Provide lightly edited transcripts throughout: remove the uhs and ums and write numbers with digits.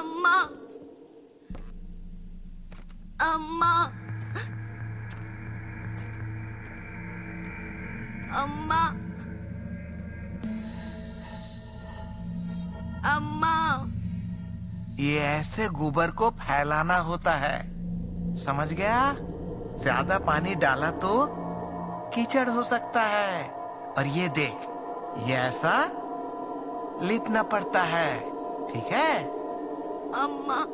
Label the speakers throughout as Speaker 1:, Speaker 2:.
Speaker 1: अम्मा, अम्मा, अम्मा, अम्मा।
Speaker 2: ये ऐसे गोबर को फैलाना होता है, समझ गया? ज्यादा पानी डाला तो कीचड़ हो सकता है। और ये देख, ये ऐसा लिपना पड़ता है, ठीक है?
Speaker 1: अम्मा।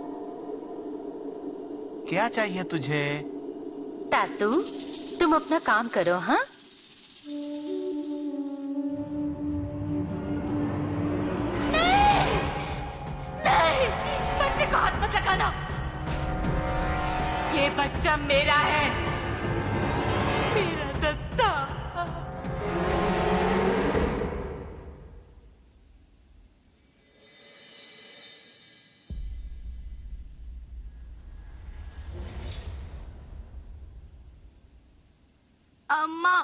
Speaker 2: क्या चाहिए तुझे?
Speaker 3: तातू, तुम अपना काम करो। हाँ,
Speaker 1: नहीं, बच्चे को हाथ मत लगाना। ये बच्चा मेरा है, मेरा दत्ता। अम्मा।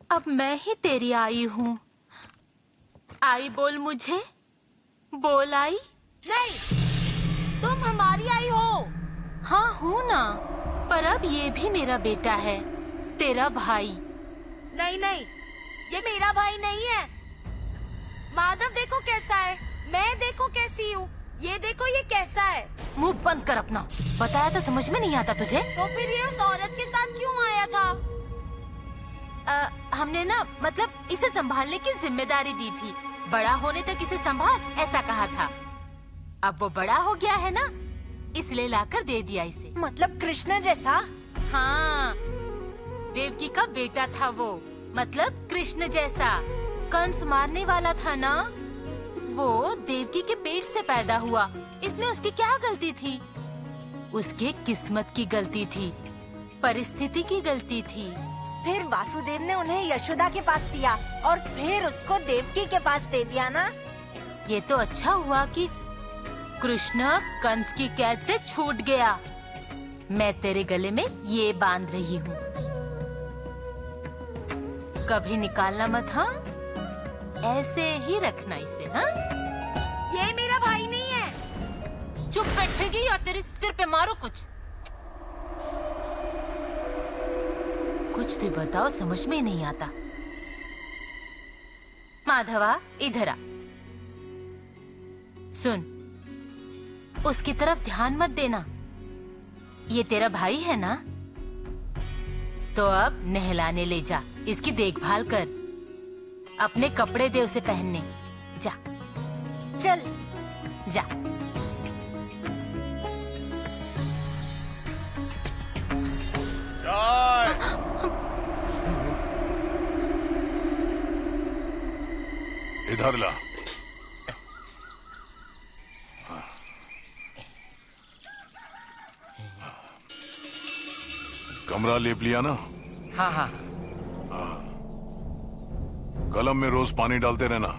Speaker 3: अब मैं ही तेरी आई हूँ। आई बोल मुझे, बोल आई।
Speaker 1: नहीं, तुम हमारी आई हो।
Speaker 3: हाँ हूँ ना, पर अब ये भी मेरा बेटा है, तेरा भाई।
Speaker 1: नहीं नहीं, ये मेरा भाई नहीं है। माधव देखो कैसा है, मैं देखो कैसी हूँ, ये देखो ये कैसा है।
Speaker 3: मुंह बंद कर अपना। बताया तो समझ में नहीं आता तुझे?
Speaker 1: तो फिर ये उस औरत के साथ क्यों आया था?
Speaker 3: हमने ना मतलब इसे संभालने की जिम्मेदारी दी थी। बड़ा होने तक इसे संभाल, ऐसा कहा था। अब वो बड़ा हो गया है ना, इसलिए लाकर दे दिया इसे।
Speaker 4: मतलब कृष्ण जैसा?
Speaker 3: हाँ, देवकी का बेटा था वो, मतलब कृष्ण जैसा। कंस मारने वाला था ना, वो देवकी के पेट से पैदा हुआ। इसमें उसकी क्या गलती थी? उसके किस्मत की गलती थी, परिस्थिति की गलती थी।
Speaker 4: फिर वासुदेव ने उन्हें यशोदा के पास दिया और फिर उसको देवकी के पास दे दिया ना।
Speaker 3: ये तो अच्छा हुआ कि कृष्ण कंस की कैद से छूट गया। मैं तेरे गले में ये बांध रही हूँ, कभी निकालना मत। हाँ, ऐसे ही रखना इसे। हाँ,
Speaker 1: ये मेरा भाई नहीं है।
Speaker 3: चुप बैठेगी या तेरे सिर पे मारो कुछ? कुछ भी बताओ, समझ में नहीं आता। माधवा, इधर आ। सुन, उसकी तरफ ध्यान मत देना। ये तेरा भाई है ना, तो अब नहलाने ले जा, इसकी देखभाल कर। अपने कपड़े दे उसे पहनने। जा
Speaker 4: चल
Speaker 3: जा।
Speaker 5: इधर ला। कमरा लेप लिया ना?
Speaker 2: हाँ हाँ।
Speaker 5: कलम में रोज पानी डालते रहना।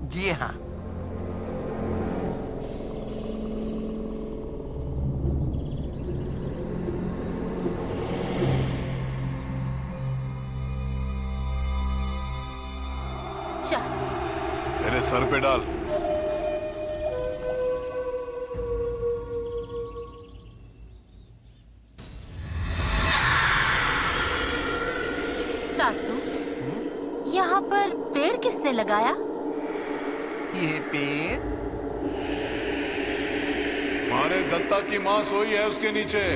Speaker 2: जी हाँ।
Speaker 5: मेरे सर पे डाल।
Speaker 3: तातू, यहाँ पर पेड़ किसने लगाया?
Speaker 2: ये पेड़
Speaker 5: हमारे दत्ता की माँ सोई है उसके नीचे।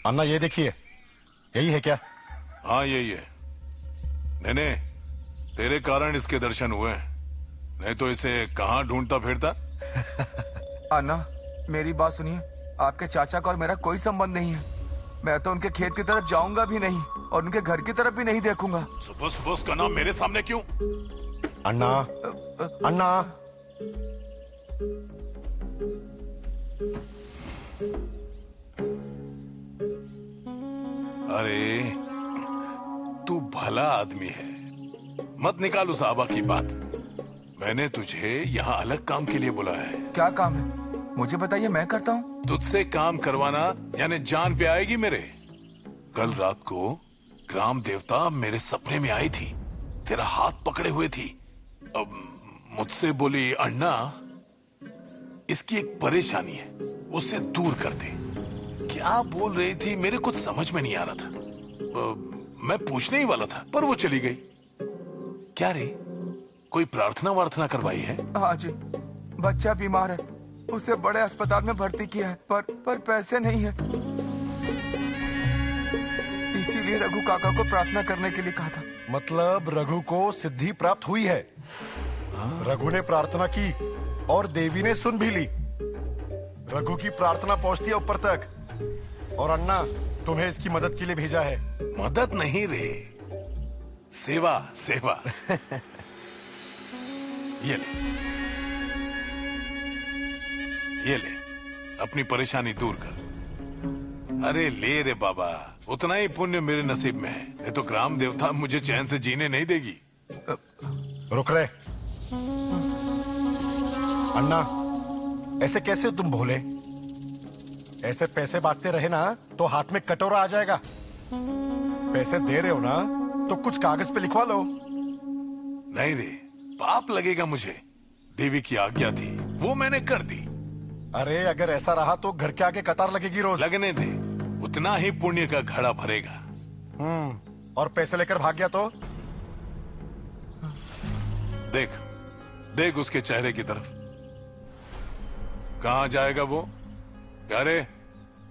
Speaker 6: अन्ना, ये देखिए, यही है क्या?
Speaker 5: हाँ यही है। नैने, तेरे कारण इसके दर्शन हुए हैं, नहीं तो इसे कहाँ ढूंढता फिरता।
Speaker 7: अन्ना, मेरी बात सुनिए। आपके चाचा का और मेरा कोई संबंध नहीं है। मैं तो उनके खेत की तरफ जाऊंगा भी नहीं और उनके घर की तरफ भी नहीं देखूंगा।
Speaker 5: सुबह सुबह उसका नाम मेरे सामने क्यों?
Speaker 6: अन्ना, अन्ना,
Speaker 5: अरे तू भला आदमी है, मत निकाल उस आबा की बात। मैंने तुझे यहाँ अलग काम के लिए बुलाया है।
Speaker 7: क्या काम है मुझे बताइए, मैं करता हूँ।
Speaker 5: तुझसे काम करवाना यानी जान पे आएगी मेरे। कल रात को ग्राम देवता मेरे सपने में आई थी, तेरा हाथ पकड़े हुए थी। अब मुझसे बोली, अन्ना इसकी एक परेशानी है, उसे दूर कर दे। क्या बोल रही थी मेरे कुछ समझ में नहीं आ रहा था। मैं पूछने ही वाला था पर वो चली गई। क्या रे, कोई प्रार्थना वार्थना करवाई है?
Speaker 7: हाँ जी, बच्चा बीमार है, उसे बड़े अस्पताल में भर्ती किया है, पर पैसे नहीं है। इसीलिए रघु काका को प्रार्थना करने के लिए कहा था।
Speaker 6: मतलब रघु को सिद्धि प्राप्त हुई है। रघु ने प्रार्थना की और देवी ने सुन भी ली। रघु की प्रार्थना पहुंचती है ऊपर तक, और अन्ना तुम्हें इसकी मदद के लिए भेजा है।
Speaker 5: मदद नहीं रे, सेवा सेवा। ये ले अपनी परेशानी दूर कर। अरे ले रे बाबा, उतना ही पुण्य मेरे नसीब में है, नहीं तो ग्राम देवता मुझे चैन से जीने नहीं देगी।
Speaker 6: रुक रहे अन्ना, ऐसे कैसे हो तुम भोले? ऐसे पैसे बांटते रहे ना तो हाथ में कटोरा आ जाएगा। पैसे दे रहे हो ना तो कुछ कागज पे लिखवा लो।
Speaker 5: नहीं रे, पाप लगेगा मुझे। देवी की आज्ञा थी, वो मैंने कर दी।
Speaker 6: अरे अगर ऐसा रहा तो घर के आगे कतार लगेगी रोज।
Speaker 5: लगने दे, उतना ही पुण्य का घड़ा भरेगा।
Speaker 6: और पैसे लेकर भाग गया तो?
Speaker 5: देख देख उसके चेहरे की तरफ, कहाँ जाएगा वो? क्या रे?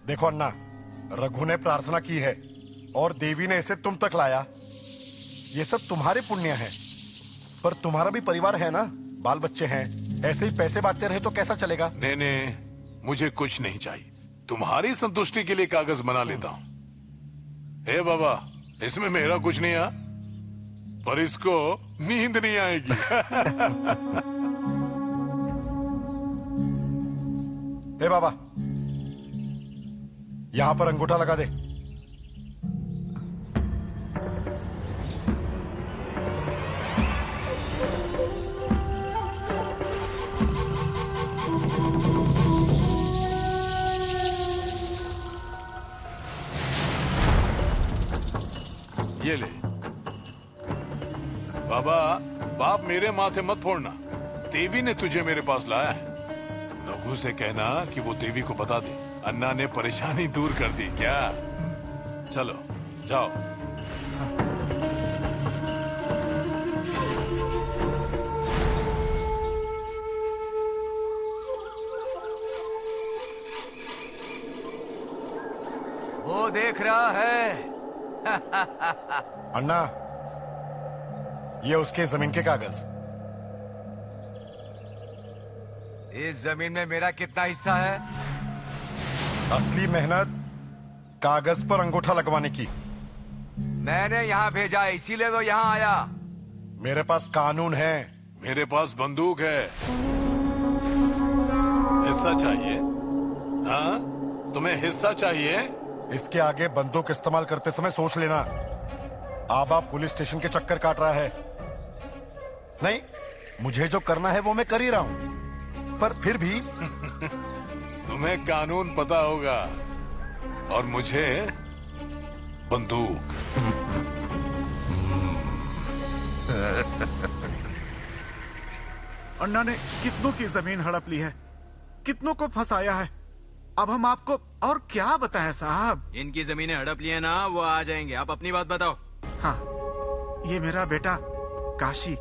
Speaker 6: देखो अन्ना, रघु ने प्रार्थना की है और देवी ने इसे तुम तक लाया। ये सब तुम्हारे पुण्य है, पर तुम्हारा भी परिवार है ना, बाल बच्चे हैं। ऐसे ही पैसे बांटते रहे तो कैसा चलेगा?
Speaker 5: नहीं, मुझे कुछ नहीं चाहिए। तुम्हारी संतुष्टि के लिए कागज बना लेता हूँ। हे बाबा, इसमें मेरा कुछ नहीं है, पर इसको नींद नहीं आएगी।
Speaker 6: ए बाबा, यहां पर अंगूठा लगा दे।
Speaker 5: ये ले बाबा, बाप मेरे माथे मत फोड़ना। देवी ने तुझे मेरे पास लाया है। रघु से कहना कि वो देवी को बता दे, अन्ना ने परेशानी दूर कर दी। क्या? चलो जाओ।
Speaker 7: वो देख रहा है।
Speaker 6: अन्ना, ये उसके जमीन के कागज।
Speaker 7: इस जमीन में मेरा कितना हिस्सा है?
Speaker 6: असली मेहनत कागज पर अंगूठा लगवाने की।
Speaker 7: मैंने यहाँ भेजा, इसीलिए वो यहाँ आया।
Speaker 6: मेरे पास कानून है।
Speaker 5: मेरे पास बंदूक है। हिस्सा चाहिए? हाँ, तुम्हें हिस्सा चाहिए?
Speaker 6: इसके आगे बंदूक इस्तेमाल करते समय सोच लेना। आबा पुलिस स्टेशन के चक्कर काट रहा है। नहीं, मुझे जो करना है वो मैं कर ही रहा हूँ, पर फिर भी
Speaker 5: तुम्हें कानून पता होगा और मुझे बंदूक।
Speaker 8: अन्ना ने कितनों की जमीन हड़प ली है, कितनों को फंसाया है। अब हम आपको और क्या बताएं साहब?
Speaker 9: इनकी जमीनें हड़प लिए ना, वो आ जाएंगे। आप अपनी बात बताओ।
Speaker 8: हाँ, ये मेरा बेटा काशी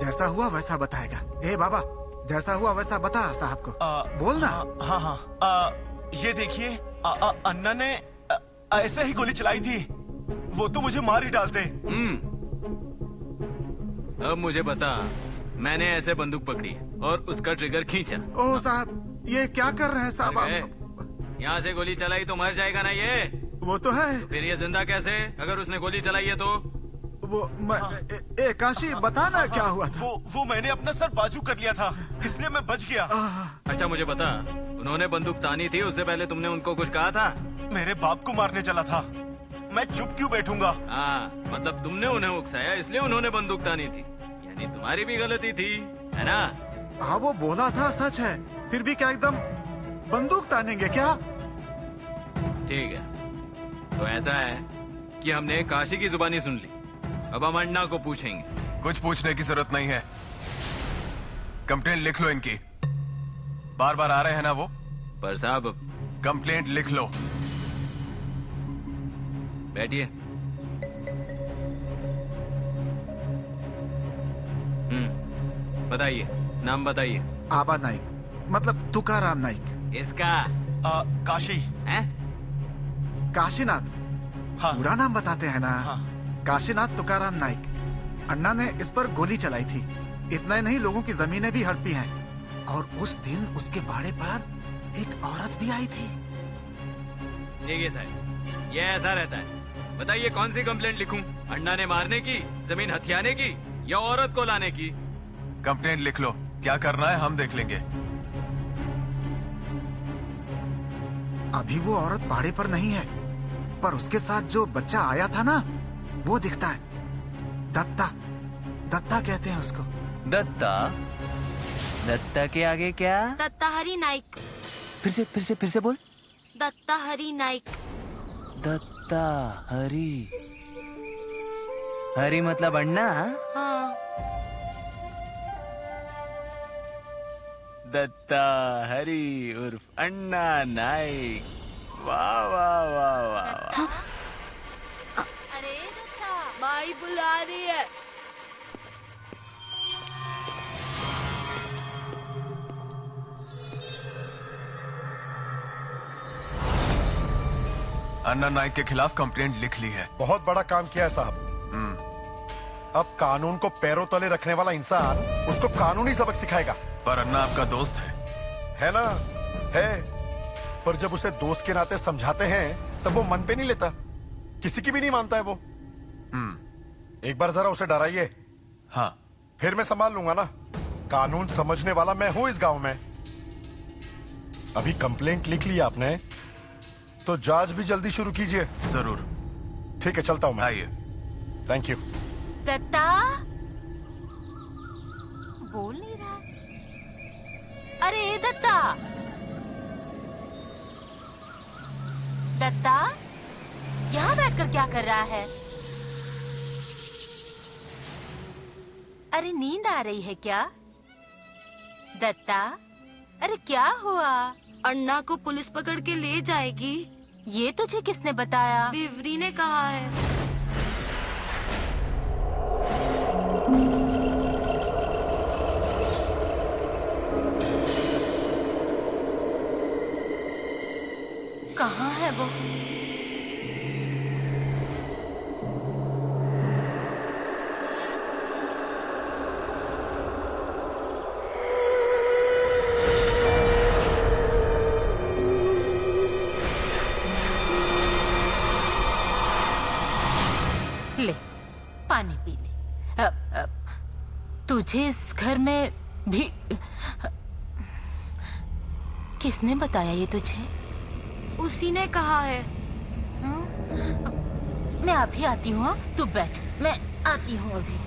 Speaker 8: जैसा हुआ वैसा बताएगा। ए बाबा, जैसा हुआ वैसा बता साहब को। बोल ना।
Speaker 10: हाँ, ये देखिए, अन्ना ने ऐसे ही गोली चलाई थी। वो तो मुझे मार ही डालते।
Speaker 9: अब मुझे बता, मैंने ऐसे बंदूक पकड़ी और उसका ट्रिगर खींचा।
Speaker 8: ओ साहब, ये क्या कर रहे हैं साहब आप?
Speaker 9: यहाँ से गोली चलाई तो मर जाएगा ना ये?
Speaker 8: वो तो है।
Speaker 9: तो फिर ये जिंदा कैसे, अगर उसने गोली चलाई है तो?
Speaker 8: वो काशी बता ना क्या हुआ था?
Speaker 10: वो मैंने अपना सर बाजू कर लिया था, इसलिए मैं बच गया।
Speaker 9: अच्छा मुझे बता, उन्होंने बंदूक तानी थी, उससे पहले तुमने उनको कुछ कहा था?
Speaker 10: मेरे बाप को मारने चला था। मैं चुप क्यों बैठूंगा?
Speaker 9: हाँ, मतलब तुमने उन्हें उकसाया इसलिए उन्होंने बंदूक तानी थी, यानी तुम्हारी भी गलती थी, है ना?
Speaker 8: हाँ वो बोला था सच है, फिर भी क्या एकदम बंदूक तानेंगे क्या?
Speaker 9: ठीक है, तो ऐसा है कि हमने काशी की जुबानी सुन ली, अब हम अन्ना को पूछेंगे।
Speaker 7: कुछ पूछने की जरूरत नहीं है, कंप्लेंट लिख लो इनकी। बार बार आ रहे हैं ना वो।
Speaker 9: पर साहब,
Speaker 7: कंप्लेंट लिख लो।
Speaker 9: बैठिए। बताइए, नाम बताइए।
Speaker 8: आबा नाइक, मतलब तुकाराम नाइक।
Speaker 9: इसका
Speaker 10: काशी
Speaker 9: है?
Speaker 8: काशीनाथ।
Speaker 10: हाँ।
Speaker 8: पूरा नाम बताते हैं ना?
Speaker 10: हाँ।
Speaker 8: काशीनाथ तुकाराम नाइक। अन्ना ने इस पर गोली चलाई थी। इतना ही नहीं, लोगों की जमीनें भी हड़पी हैं। और उस दिन उसके बाड़े पर एक औरत भी आई थी।
Speaker 9: देखिए साहब, ये ऐसा रहता है। बताइए कौन सी कंप्लेंट लिखूं? अन्ना ने मारने की, जमीन हथियाने की, या औरत को लाने की?
Speaker 7: कंप्लेंट लिख लो, क्या करना है हम देख लेंगे।
Speaker 8: अभी वो औरत बाड़े पर नहीं है, पर उसके साथ जो बच्चा आया था ना, वो दिखता है। दत्ता, दत्ता कहते हैं उसको।
Speaker 11: दत्ता? दत्ता के आगे क्या?
Speaker 1: दत्ता हरी नाइक।
Speaker 11: फिर से बोल।
Speaker 1: दत्ता हरी नाइक।
Speaker 11: दत्ता हरी। हरी मतलब अन्ना?
Speaker 1: हाँ।
Speaker 11: दत्ता हरी उर्फ अन्ना नाइक। वाह वाह वाह वाह।
Speaker 1: अरे दत्ता, माई बुला रही है।
Speaker 7: अन्ना नाइक के खिलाफ कंप्लेंट लिख ली है।
Speaker 6: बहुत बड़ा काम किया है साहब। अब कानून को पैरों तले रखने वाला इंसान उसको कानूनी सबक सिखाएगा।
Speaker 7: पर अन्ना आपका दोस्त है
Speaker 6: ना? है, पर जब उसे दोस्त के नाते समझाते हैं तब वो मन पे नहीं लेता। किसी की भी नहीं मानता है वो। एक बार जरा उसे डराइए।
Speaker 7: हाँ,
Speaker 6: फिर मैं संभाल लूंगा ना। कानून समझने वाला मैं हूं इस गांव में। अभी कंप्लेंट लिख लिया आपने, तो जांच भी जल्दी शुरू कीजिए।
Speaker 7: जरूर।
Speaker 6: ठीक है, चलता हूं मैं।
Speaker 7: आइए।
Speaker 6: Thank you.
Speaker 3: दत्ता बोल नहीं रहा। अरे दत्ता, दत्ता यहाँ बैठकर क्या कर रहा है? अरे नींद आ रही है क्या? दत्ता, अरे क्या हुआ?
Speaker 1: अन्ना को पुलिस पकड़ के ले जाएगी।
Speaker 3: ये तुझे किसने बताया?
Speaker 1: बिवरी ने कहा है।
Speaker 3: कहाँ है वो? ले, पानी पी ले। तुझे इस घर में भी किसने बताया ये तुझे?
Speaker 1: उसी ने कहा है।
Speaker 3: मैं अभी आती हूँ। तू बैठ, मैं आती हूँ अभी।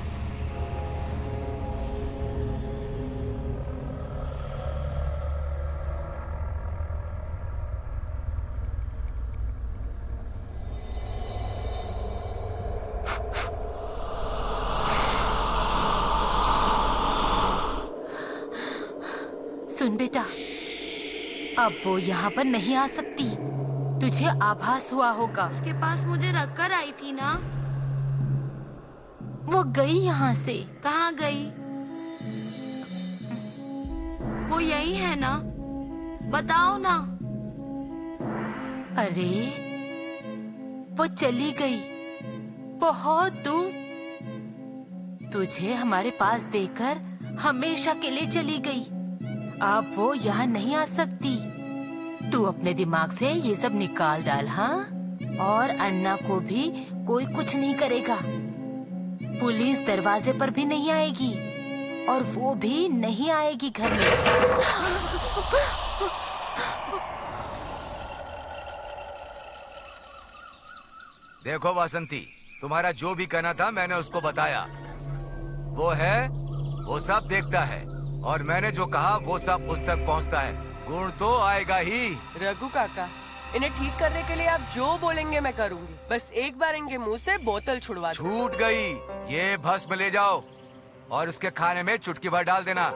Speaker 3: सुन बेटा, अब वो यहाँ पर नहीं आ सकती। तुझे आभास हुआ होगा।
Speaker 1: उसके पास मुझे रखकर आई थी ना।
Speaker 3: वो गई यहाँ से।
Speaker 1: कहाँ गई? वो यही है ना? बताओ ना।
Speaker 3: अरे वो चली गई बहुत दूर। तुझे हमारे पास देकर हमेशा के लिए चली गई। अब वो यहाँ नहीं आ सकती। तू अपने दिमाग से ये सब निकाल डाल, हाँ? और अन्ना को भी कोई कुछ नहीं करेगा। पुलिस दरवाजे पर भी नहीं आएगी और वो भी नहीं आएगी घर में।
Speaker 7: देखो वासंती, तुम्हारा जो भी कहना था मैंने उसको बताया। वो है, वो सब देखता है, और मैंने जो कहा वो सब उस तक पहुंचता है। गुण तो आएगा ही।
Speaker 12: रघु काका, इन्हें ठीक करने के लिए आप जो बोलेंगे मैं करूंगी। बस एक बार इनके मुंह से बोतल छुड़वा दो।
Speaker 7: छूट गई। ये भस्म ले जाओ और उसके खाने में चुटकी भर डाल देना,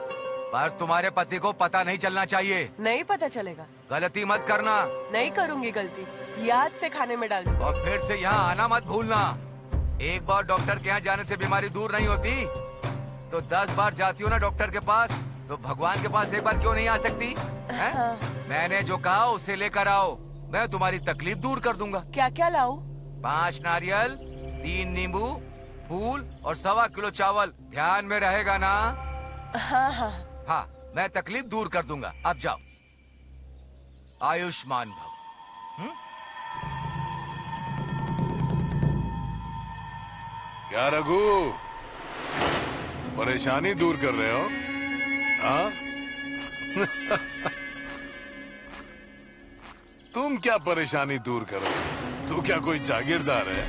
Speaker 7: पर तुम्हारे पति को पता नहीं चलना चाहिए।
Speaker 12: नहीं पता चलेगा।
Speaker 7: गलती मत करना।
Speaker 12: नहीं करूंगी गलती। याद से खाने में डाल दो।
Speaker 7: और फिर से यहाँ आना मत भूलना। एक बार डॉक्टर के यहाँ जाने से बीमारी दूर नहीं होती, तो 10 बार जाती हो ना डॉक्टर के पास, तो भगवान के पास एक बार क्यों नहीं आ सकती है?
Speaker 12: हाँ।
Speaker 7: मैंने जो कहा उसे लेकर आओ, मैं तुम्हारी तकलीफ दूर कर दूंगा।
Speaker 12: क्या क्या लाऊं?
Speaker 7: 5 नारियल, 3 नींबू, फूल और 1.25 किलो चावल। ध्यान में रहेगा ना?
Speaker 12: हाँ हाँ
Speaker 7: हाँ, मैं तकलीफ दूर कर दूंगा। अब जाओ। आयुष्मान भव।
Speaker 5: क्या रघु, परेशानी दूर कर रहे हो? हाँ? तुम क्या परेशानी दूर करोगे? तू क्या कोई जागीरदार है?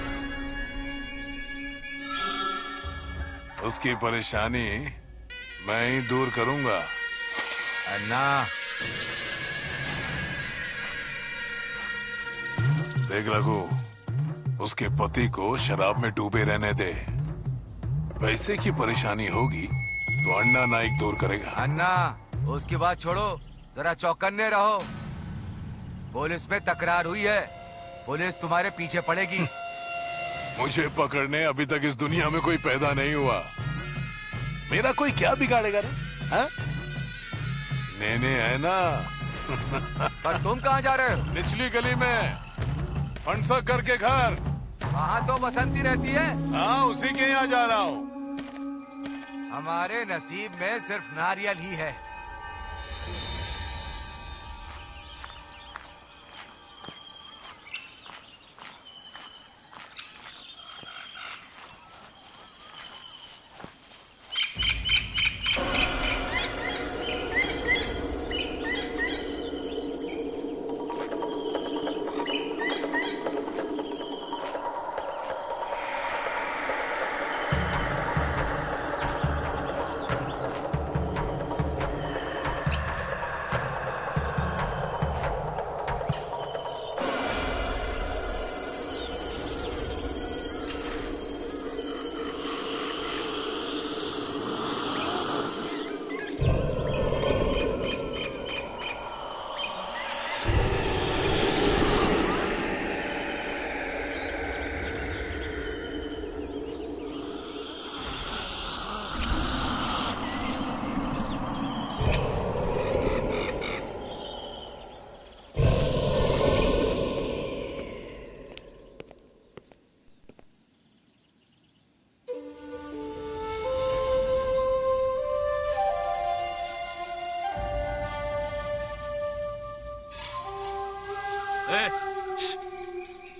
Speaker 5: उसकी परेशानी मैं ही दूर करूंगा।
Speaker 7: अन्ना,
Speaker 5: देख रघु, उसके पति को शराब में डूबे रहने दे। पैसे की परेशानी होगी तो अन्ना नाइक दूर करेगा।
Speaker 7: अन्ना, उसकी बात छोड़ो, जरा चौकन्ने रहो। पुलिस में तकरार हुई है, पुलिस तुम्हारे पीछे पड़ेगी।
Speaker 5: मुझे पकड़ने अभी तक इस दुनिया में कोई पैदा नहीं हुआ। मेरा कोई क्या बिगाड़ेगा रे? हाँ? नेने है ना।
Speaker 7: पर तुम कहाँ जा रहे हो?
Speaker 5: निचली गली में फंसा करके घर।
Speaker 7: वहाँ तो बसंती रहती है।
Speaker 5: हाँ, उसी के यहाँ जा रहा हूँ।
Speaker 7: हमारे नसीब में सिर्फ नारियल ही है।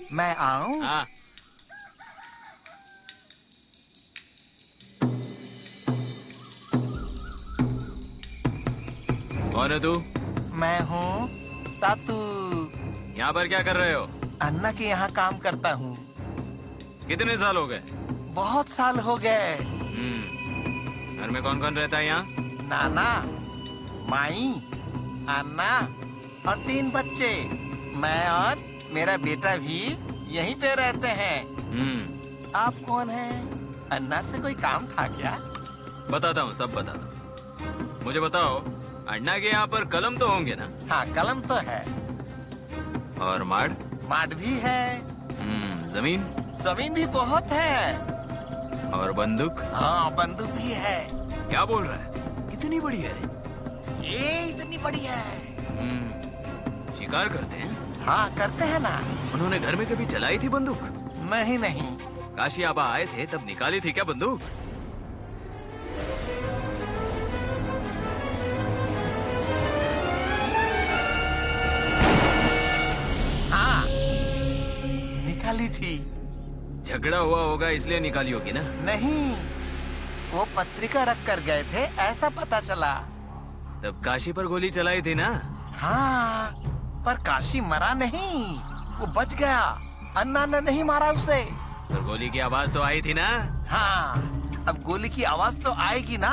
Speaker 2: मैं आऊं?
Speaker 9: हाँ। कौन है तू?
Speaker 2: मैं हूँ तातू।
Speaker 9: यहाँ पर क्या कर रहे हो?
Speaker 2: अन्ना के यहाँ काम करता हूँ।
Speaker 9: कितने साल हो गए?
Speaker 2: बहुत साल हो गए।
Speaker 9: घर में कौन कौन रहता है यहाँ?
Speaker 2: नाना, माई, अन्ना और 3 बच्चे। मैं और मेरा बेटा भी यहीं पे रहते हैं। आप कौन हैं? अन्ना से कोई काम था क्या?
Speaker 9: बताता हूँ, सब बताता हूँ। मुझे बताओ, अन्ना के यहाँ पर कलम तो होंगे ना?
Speaker 2: हाँ, कलम तो है।
Speaker 9: और माड़?
Speaker 2: माड़ भी है।
Speaker 9: जमीन?
Speaker 2: जमीन भी बहुत है।
Speaker 9: और बंदूक?
Speaker 2: हाँ, बंदूक भी है।
Speaker 9: क्या बोल रहा है? कितनी बड़ी है रे?
Speaker 2: ये इतनी बड़ी है।
Speaker 9: शिकार करते हैं?
Speaker 2: हाँ, करते हैं ना।
Speaker 9: उन्होंने घर में कभी चलाई थी बंदूक?
Speaker 2: नहीं नहीं।
Speaker 9: काशी आबा आए थे तब निकाली थी क्या बंदूक?
Speaker 2: हाँ, निकाली थी।
Speaker 9: झगड़ा हुआ होगा इसलिए निकाली होगी ना?
Speaker 2: नहीं, वो पत्रिका रख कर गए थे, ऐसा पता चला।
Speaker 9: तब काशी पर गोली चलाई थी ना?
Speaker 2: हाँ, पर काशी मरा नहीं, वो बच गया। अन्ना ने नहीं मारा उसे।
Speaker 9: पर गोली की आवाज तो आई थी ना?
Speaker 2: हाँ, अब गोली की आवाज तो आएगी ना।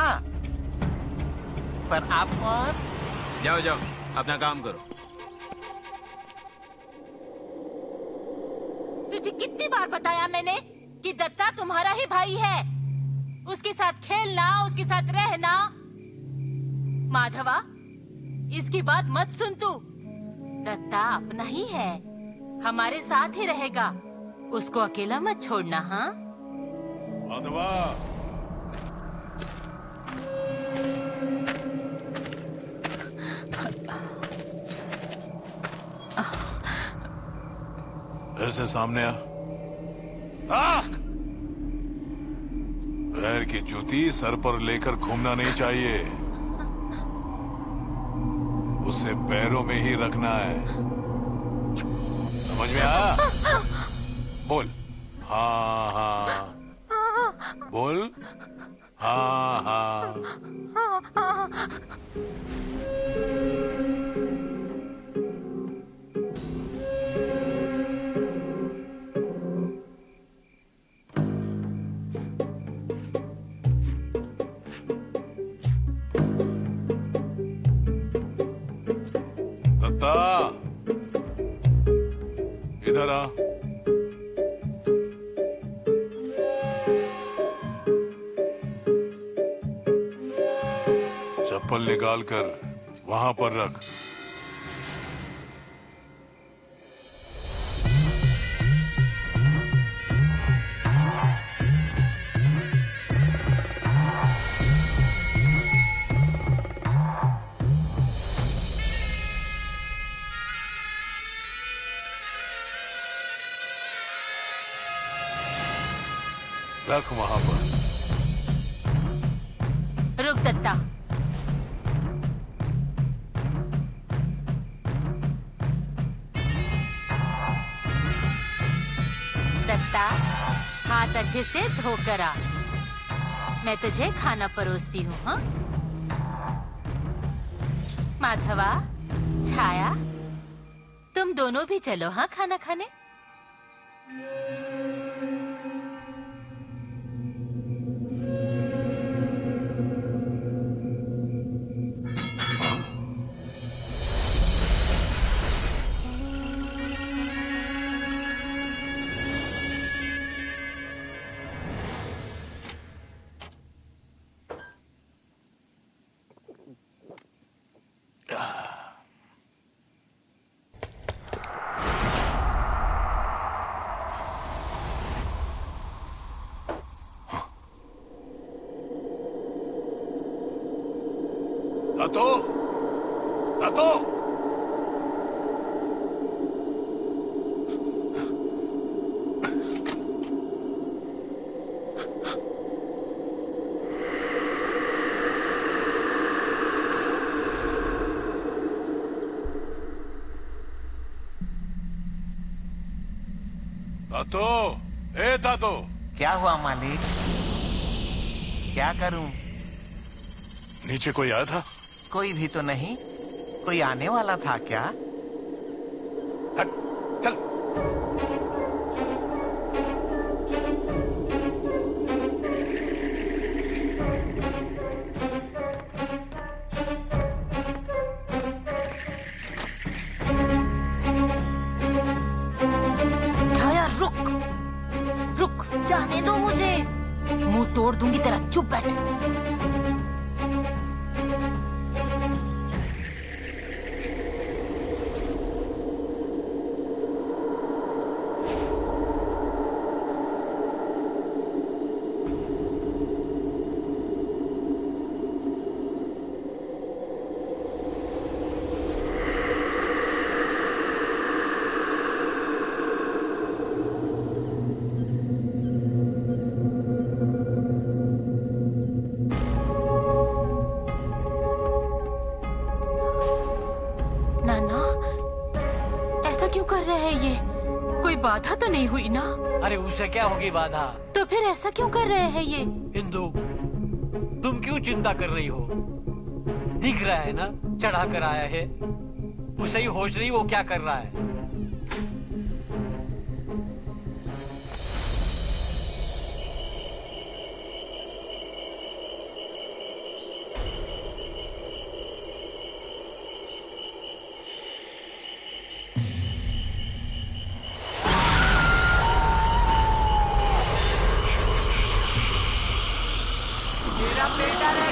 Speaker 2: पर आप कौन?
Speaker 9: जाओ जाओ, अपना काम करो।
Speaker 3: तुझे कितनी बार बताया मैंने कि दत्ता तुम्हारा ही भाई है। उसके साथ खेलना, उसके साथ रहना। माधवा, इसकी बात मत सुन तू। दत्ता अपना ही है, हमारे साथ ही रहेगा। उसको अकेला मत छोड़ना। हाँ
Speaker 5: माधवा, ऐसे सामने आ। पैर की जूती सर पर लेकर घूमना नहीं चाहिए, उसे पैरों में ही रखना है। समझ में आया? बोल हाँ हाँ, बोल हाँ हाँ। दत्ता, इधर आ। चप्पल निकाल कर वहां पर रख। रख वहां पर।
Speaker 3: रुक दत्ता, दत्ता हाथ अच्छे से धोकर आ। मैं तुझे खाना परोसती हूँ। हाँ माधवा, छाया, तुम दोनों भी चलो हाँ खाना खाने।
Speaker 5: दातो, दातो, दातो, ए दातो।
Speaker 2: क्या हुआ मालिक? क्या करूं?
Speaker 5: नीचे कोई आया था?
Speaker 2: कोई भी तो नहीं। कोई आने वाला था क्या?
Speaker 5: हट, चल।
Speaker 3: छाया रुक, रुक, जाने दो मुझे। मुंह तोड़ दूंगी तेरा। चुप बैठ। बाधा तो नहीं हुई ना?
Speaker 13: अरे उससे क्या होगी बाधा?
Speaker 3: तो फिर ऐसा क्यों कर रहे हैं ये?
Speaker 13: इंदु, तुम क्यों चिंता कर रही हो? दिख रहा है ना, चढ़ा कर आया है। उसे ही होश नहीं वो क्या कर रहा है।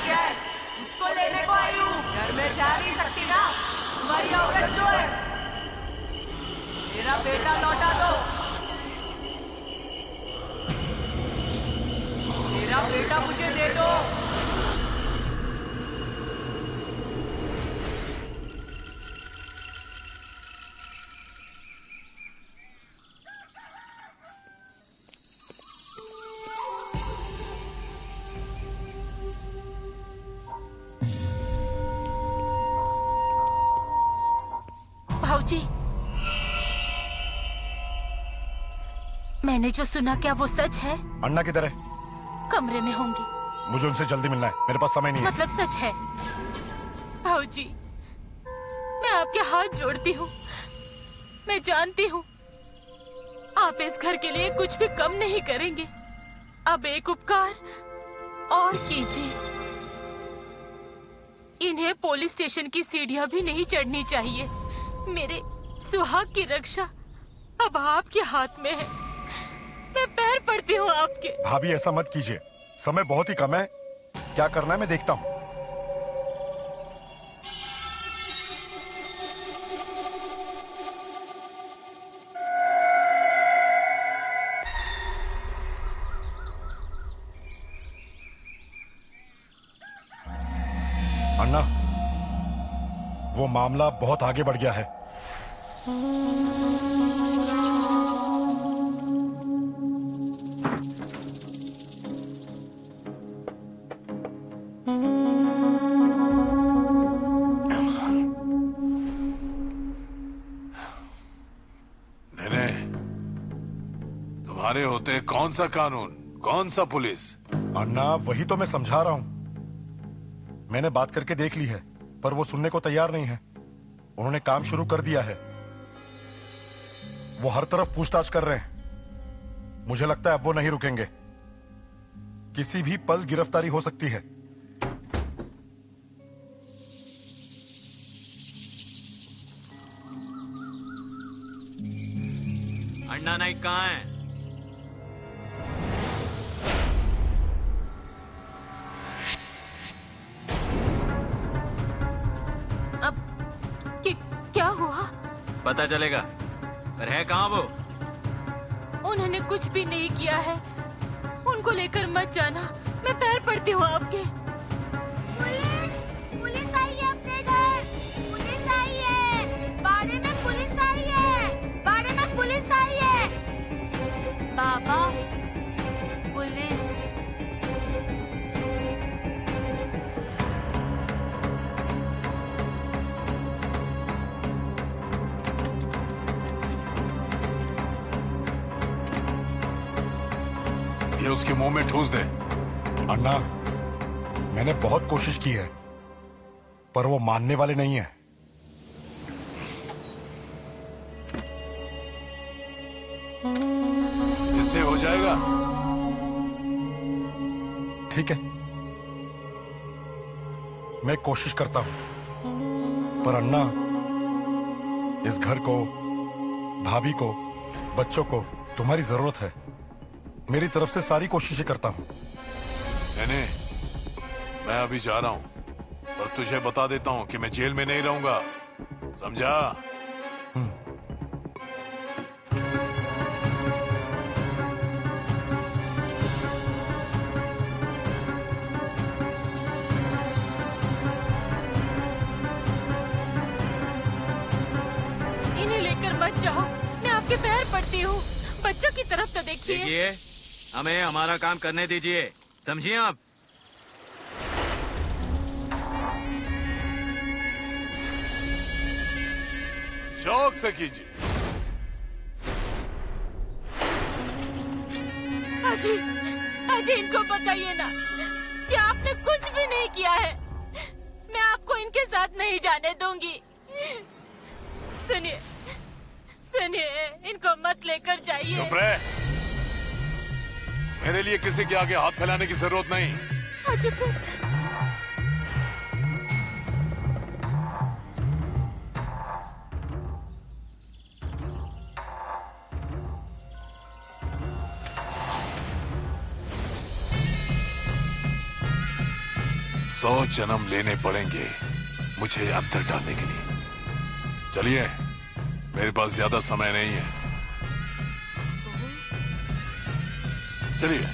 Speaker 12: क्या है? उसको लेने को आई हूँ। घर में जा नहीं सकती ना? तुम्हारी औरत जो है। मेरा बेटा लौटा दो। मेरा बेटा मुझे दे दो।
Speaker 3: भाऊजी, मैंने जो सुना क्या वो सच है?
Speaker 6: अन्ना किधर है?
Speaker 3: कमरे में होंगी।
Speaker 6: मुझे उनसे जल्दी मिलना है, मेरे पास समय नहीं है।
Speaker 3: मतलब सच है? भाऊजी, मैं आपके हाथ जोड़ती हूँ। मैं जानती हूँ आप इस घर के लिए कुछ भी कम नहीं करेंगे। अब एक उपकार और कीजिए। इन्हें पुलिस स्टेशन की सीढ़ियाँ भी नहीं चढ़नी चाहिए। मेरे सुहाग की रक्षा अब आपके हाथ में है। मैं पैर पड़ती हूँ आपके।
Speaker 6: भाभी ऐसा मत कीजिए, समय बहुत ही कम है। क्या करना है मैं देखता हूँ। अन्ना, वो मामला बहुत आगे बढ़ गया है।
Speaker 5: तुम्हारे होते कौन सा कानून, कौन सा पुलिस?
Speaker 6: अन्ना, वही तो मैं समझा रहा हूँ। मैंने बात करके देख ली है, पर वो सुनने को तैयार नहीं है। उन्होंने काम शुरू कर दिया है। वो हर तरफ पूछताछ कर रहे हैं। मुझे लगता है अब वो नहीं रुकेंगे। किसी भी पल गिरफ्तारी हो सकती है।
Speaker 9: अन्ना नाइक कहाँ है?
Speaker 3: क्या हुआ?
Speaker 9: पता चलेगा। पर है कहाँ वो?
Speaker 3: उन्होंने कुछ भी नहीं किया है। उनको लेकर मत जाना। मैं पैर पड़ती हूँ आपके।
Speaker 1: पुलिस! पुलिस आई है अपने घर! पुलिस आई है! बाड़े में पुलिस आई है! बाड़े में पुलिस आई है! बाबा, पुलिस!
Speaker 5: ये उसके मुंह में ठूस दे।
Speaker 6: अन्ना, मैंने बहुत कोशिश की है, पर वो मानने वाले नहीं है।
Speaker 5: इससे हो जाएगा?
Speaker 6: ठीक है, मैं कोशिश करता हूं। पर अन्ना, इस घर को, भाभी को, बच्चों को तुम्हारी जरूरत है। मेरी तरफ से सारी कोशिशें करता हूं।
Speaker 5: नहीं, मैं अभी जा रहा हूं, पर तुझे बता देता हूं कि मैं जेल में नहीं रहूंगा, समझा?
Speaker 3: इन्हें लेकर मत जाओ। मैं आपके पैर पड़ती हूँ। बच्चों की तरफ तो देखिए।
Speaker 9: हमें हमारा काम करने दीजिए, समझिए आप?
Speaker 5: शौक से कीजिए।
Speaker 3: अजी, अजी इनको बताइए ना कि आपने कुछ भी नहीं किया है। मैं आपको इनके साथ नहीं जाने दूंगी। सुनिए, सुनिए, इनको मत लेकर जाइए।
Speaker 5: चुप रहे। मेरे लिए किसी के आगे हाथ फैलाने की जरूरत नहीं।
Speaker 3: अजी,
Speaker 5: 100 जन्म लेने पड़ेंगे मुझे अंदर डालने के लिए। चलिए, मेरे पास ज्यादा समय नहीं है। चलिए।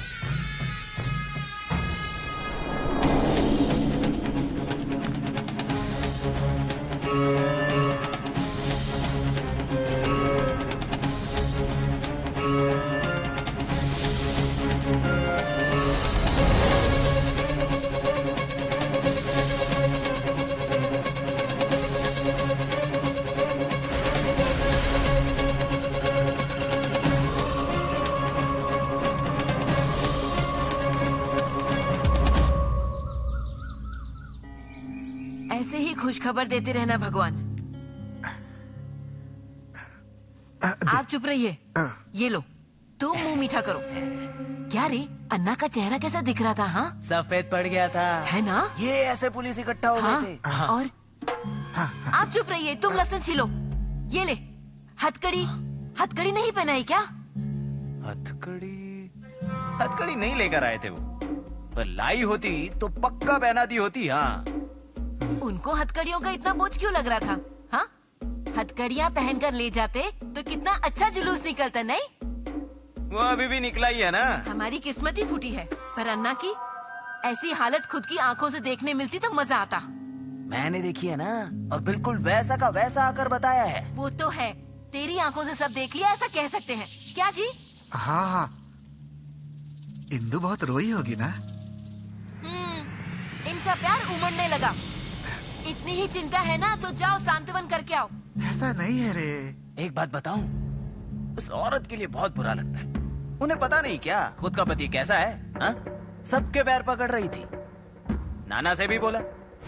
Speaker 12: ऐसे ही खुश खबर देते रहना भगवान। आप चुप रहिए। ये लो, तुम मुंह मीठा करो। क्या रे, अन्ना का चेहरा कैसा दिख रहा था? हाँ,
Speaker 10: सफेद पड़ गया था,
Speaker 12: है ना?
Speaker 10: ये ऐसे पुलिस इकट्ठा हो गए थे।
Speaker 12: और आप चुप रहिए, तुम लहसुन छीलो। ये ले, हथकड़ी। हथकड़ी नहीं पहनाई क्या?
Speaker 10: हथकड़ी नहीं लेकर आए थे वो, पर लाई होती तो पक्का पहना दी होती। हाँ,
Speaker 12: उनको हथकड़ियों का इतना बोझ क्यों लग रहा था? हाँ, हथकड़ियाँ पहनकर ले जाते तो कितना अच्छा जुलूस निकलता, नहीं?
Speaker 10: वो अभी भी निकला ही है ना।
Speaker 12: हमारी किस्मत ही फूटी है। पर अन्ना की ऐसी हालत खुद की आंखों से देखने मिलती तो मजा आता।
Speaker 10: मैंने देखी है ना, और बिल्कुल वैसा का वैसा आकर बताया है।
Speaker 12: वो तो है, तेरी आंखों से सब देख लिया, ऐसा कह सकते हैं क्या जी?
Speaker 8: हाँ हाँ, इंदु बहुत रोई होगी ना?
Speaker 12: इनका प्यार उमड़ने लगा। इतनी ही चिंता है ना तो जाओ सांत्वन करके आओ।
Speaker 8: ऐसा नहीं है रे।
Speaker 10: एक बात बताऊं, उस औरत के लिए बहुत बुरा लगता है। उन्हें पता नहीं क्या खुद का पति कैसा है। हा? सबके पैर पकड़ रही थी। नाना से भी बोला,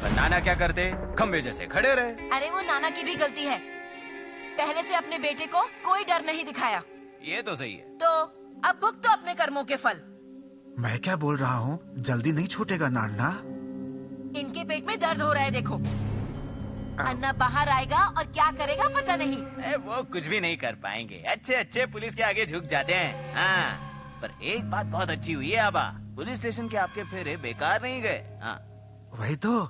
Speaker 10: पर नाना क्या करते, खंबे जैसे खड़े रहे।
Speaker 12: अरे वो नाना की भी गलती है, पहले से अपने बेटे को कोई डर नहीं दिखाया।
Speaker 10: ये तो सही है।
Speaker 12: तो अब भुगतो अपने कर्मों के फल।
Speaker 8: मैं क्या बोल रहा हूँ, जल्दी नहीं छूटेगा ना अन्ना।
Speaker 12: इनके पेट में दर्द हो रहा है, देखो। अन्ना बाहर आएगा और क्या करेगा पता नहीं।
Speaker 10: वो कुछ भी नहीं कर पाएंगे, अच्छे अच्छे पुलिस के आगे झुक जाते हैं। हाँ, पर एक बात बहुत अच्छी हुई है आबा, पुलिस स्टेशन के आपके फेरे बेकार नहीं गए। हाँ,
Speaker 8: वही तो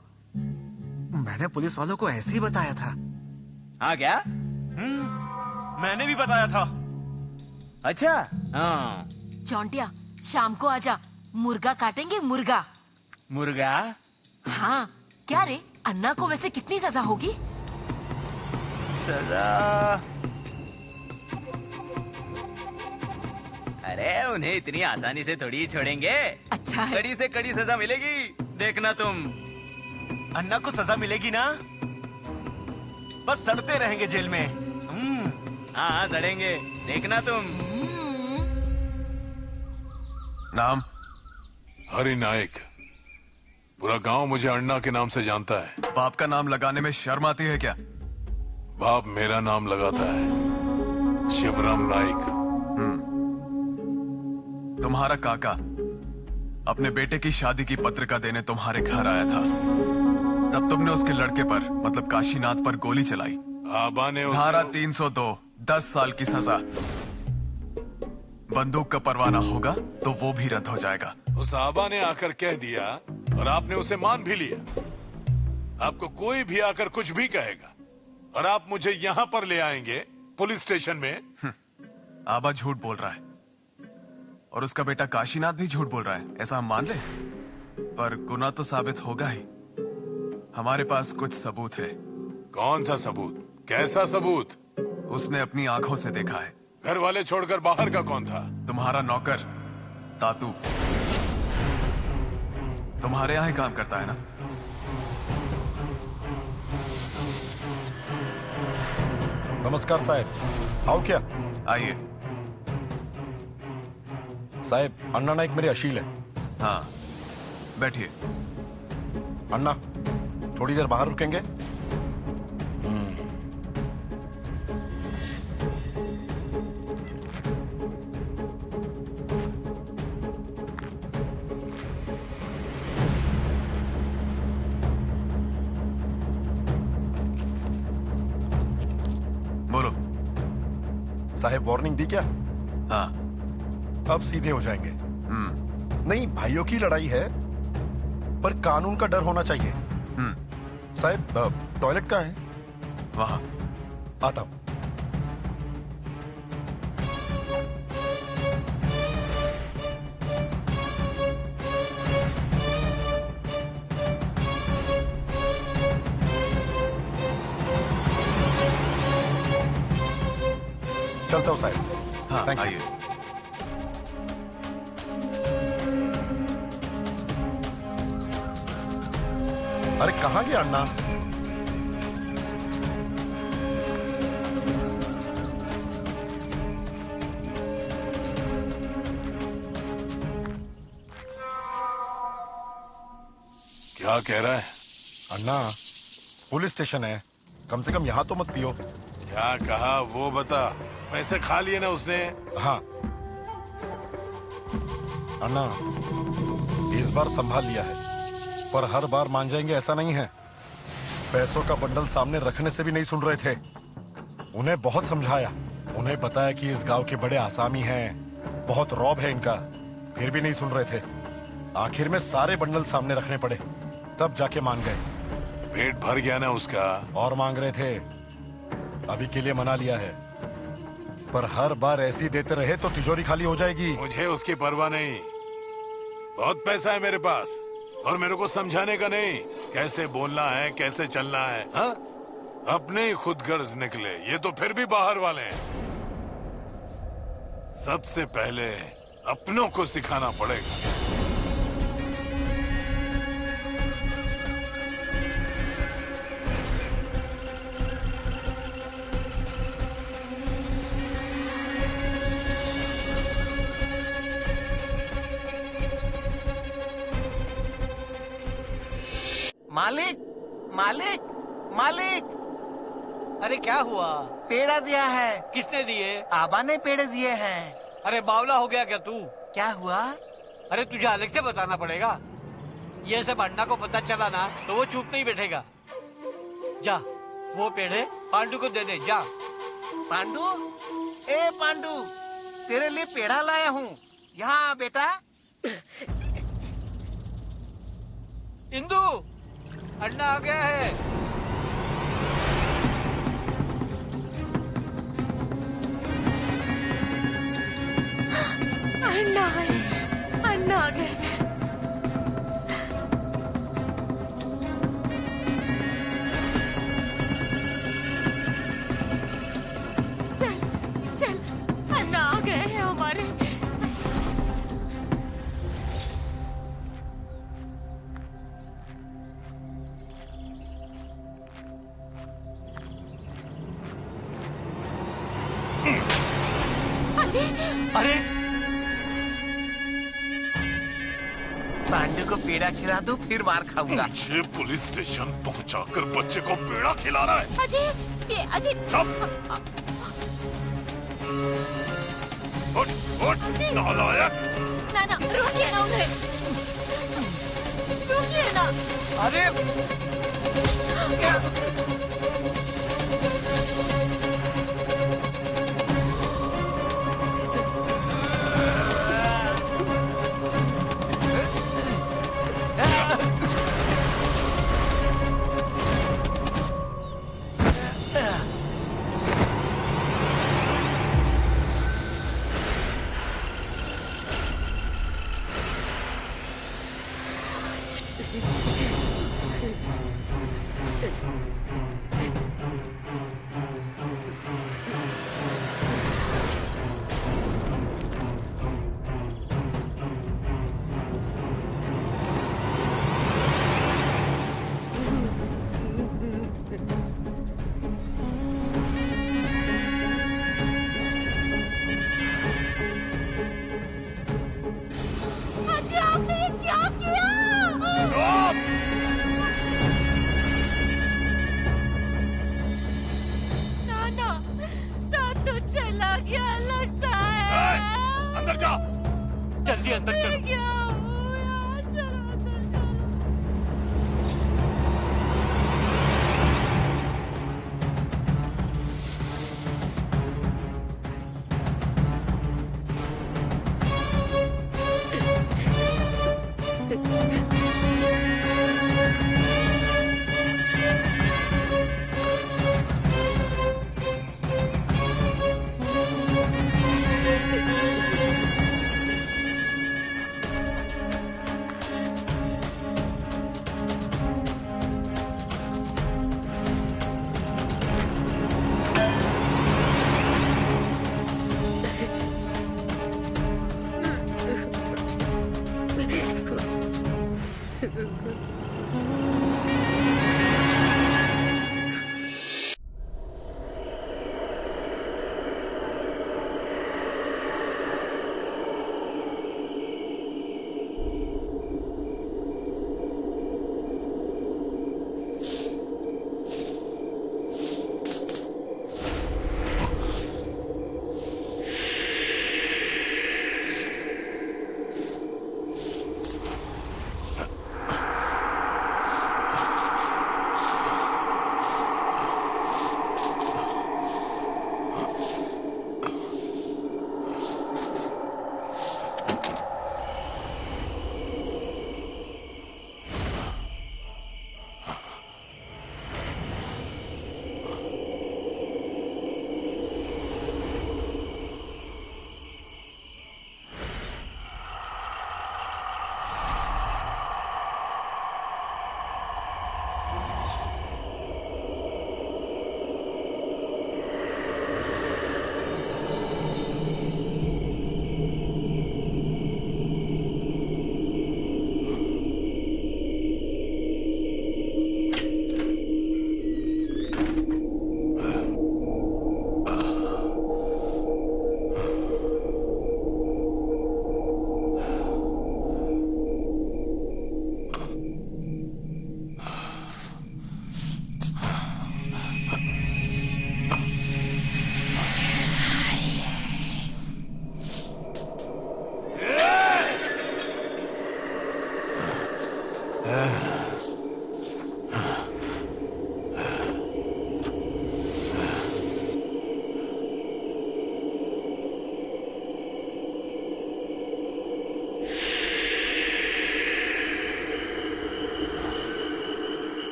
Speaker 8: मैंने पुलिस वालों को ऐसे ही बताया था।
Speaker 10: हाँ क्या?
Speaker 11: मैंने भी बताया था।
Speaker 10: अच्छा। हाँ,
Speaker 12: चौंटिया, शाम को आजा, मुर्गा काटेंगे, मुर्गा।
Speaker 10: मुर्गा?
Speaker 12: हाँ, क्या रे, अन्ना को वैसे कितनी सजा होगी?
Speaker 10: सजा? अरे उन्हें इतनी आसानी से थोड़ी ही छोड़ेंगे।
Speaker 12: अच्छा है।
Speaker 10: कड़ी से कड़ी सजा मिलेगी, देखना तुम।
Speaker 11: अन्ना को सजा मिलेगी ना, बस सड़ते रहेंगे जेल में।
Speaker 10: हाँ, सड़ेंगे, देखना तुम।
Speaker 5: नाम? हरि नायक। पूरा गांव मुझे अन्ना के नाम से जानता है।
Speaker 6: बाप का नाम लगाने में शर्म आती है क्या?
Speaker 5: बाप मेरा नाम लगाता है, शिवराम नाइक।
Speaker 6: तुम्हारा काका अपने बेटे की शादी की पत्रिका देने तुम्हारे घर आया था, तब तुमने उसके लड़के पर मतलब काशीनाथ पर गोली चलाई।
Speaker 5: आबा ने
Speaker 6: धारा 302, 10 साल की सजा। बंदूक का परवाना होगा तो वो भी रद्द हो जाएगा।
Speaker 5: उस आबा ने आकर कह दिया और आपने उसे मान भी लिया। आपको कोई भी आकर कुछ भी कहेगा और आप मुझे यहाँ पर ले आएंगे पुलिस स्टेशन में।
Speaker 6: आबा झूठ बोल रहा है और उसका बेटा काशीनाथ भी झूठ बोल रहा है, ऐसा हम मान ले। पर गुनाह तो साबित होगा ही। हमारे पास कुछ सबूत है।
Speaker 5: कौन सा सबूत? कैसा सबूत?
Speaker 6: उसने अपनी आंखों से देखा है।
Speaker 5: घर वाले छोड़कर बाहर का कौन था?
Speaker 6: तुम्हारा नौकर तातू। तुम्हारे यहाँ ही काम करता है ना? नमस्कार साहब, आओ क्या? आइए।
Speaker 14: साहब, अन्ना नाइक मेरे अशील है।
Speaker 6: हाँ, बैठिए।
Speaker 14: अन्ना, थोड़ी देर बाहर रुकेंगे?
Speaker 6: बोलो।
Speaker 14: साहब, वार्निंग दी क्या?
Speaker 6: हाँ।
Speaker 14: अब सीधे हो जाएंगे। नहीं, भाइयों की लड़ाई है,
Speaker 6: पर कानून का डर होना चाहिए। साहब टॉयलेट कहाँ है?
Speaker 5: वहां।
Speaker 6: आता हूं। चलता हूँ साहब।
Speaker 5: हाँ,
Speaker 6: थैंक यू।
Speaker 5: आइए।
Speaker 6: अरे कहाँ गया अन्ना?
Speaker 5: क्या कह रहा है?
Speaker 6: अन्ना पुलिस स्टेशन है, कम से कम यहाँ तो मत पियो।
Speaker 5: क्या कहा वो बता। पैसे खा लिए ना उसने?
Speaker 6: हाँ अन्ना, इस बार संभाल लिया है, पर हर बार मान जाएंगे ऐसा नहीं है। पैसों का बंडल सामने रखने से भी नहीं सुन रहे थे। उन्हें बहुत समझाया, उन्हें बताया कि इस गांव के बड़े आसामी हैं, बहुत रौब है इनका, फिर भी नहीं सुन रहे थे। आखिर में सारे बंडल सामने रखने पड़े, तब जाके मान गए।
Speaker 5: पेट भर गया ना उसका?
Speaker 6: और मांग रहे थे, अभी के लिए मना लिया है, पर हर बार ऐसी देते रहे तो तिजोरी खाली हो जाएगी।
Speaker 5: मुझे उसकी परवाह नहीं, बहुत पैसा है मेरे पास, और मेरे को समझाने का नहीं कैसे बोलना है, कैसे चलना है। हाँ? अपने ही खुद गर्ज निकले, ये तो फिर भी बाहर वाले हैं। सबसे पहले अपनों को सिखाना पड़ेगा।
Speaker 2: मालिक, मालिक, मालिक।
Speaker 13: अरे क्या हुआ?
Speaker 2: पेड़ा दिया है।
Speaker 13: किसने दिए?
Speaker 2: आबा ने पेड़े दिए हैं।
Speaker 13: अरे बावला हो गया क्या तू?
Speaker 2: क्या हुआ?
Speaker 13: अरे तुझे अलग से बताना पड़ेगा। ये सब अन्ना को पता चला ना तो वो चुप नहीं बैठेगा। जा वो पेड़े पांडू को दे दे, जा।
Speaker 2: पांडू, ए पांडू, तेरे लिए पेड़ा लाया हूँ, यहाँ आ बेटा।
Speaker 13: इंदू, अन्ना आ गया है।
Speaker 3: अन्ना है, अन्ना आ गए। चल चल, अन्ना आ गए हैं हमारे।
Speaker 13: अरे
Speaker 2: पांडू को पेड़ा खिला दूं, फिर मार खाऊंगा।
Speaker 5: मुझे पुलिस स्टेशन पहुंचाकर बच्चे को पेड़ा खिला रहा है।
Speaker 3: अजय, ये अजय।
Speaker 5: उठ, उठ, नालायक।
Speaker 3: ना ना, रुकिए ना उन्हें, रुकिए ना।
Speaker 13: अरे जल्दी अंदर चलो।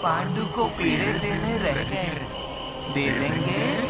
Speaker 2: पांडु को पेड़े देने रह गए, दे देंगे?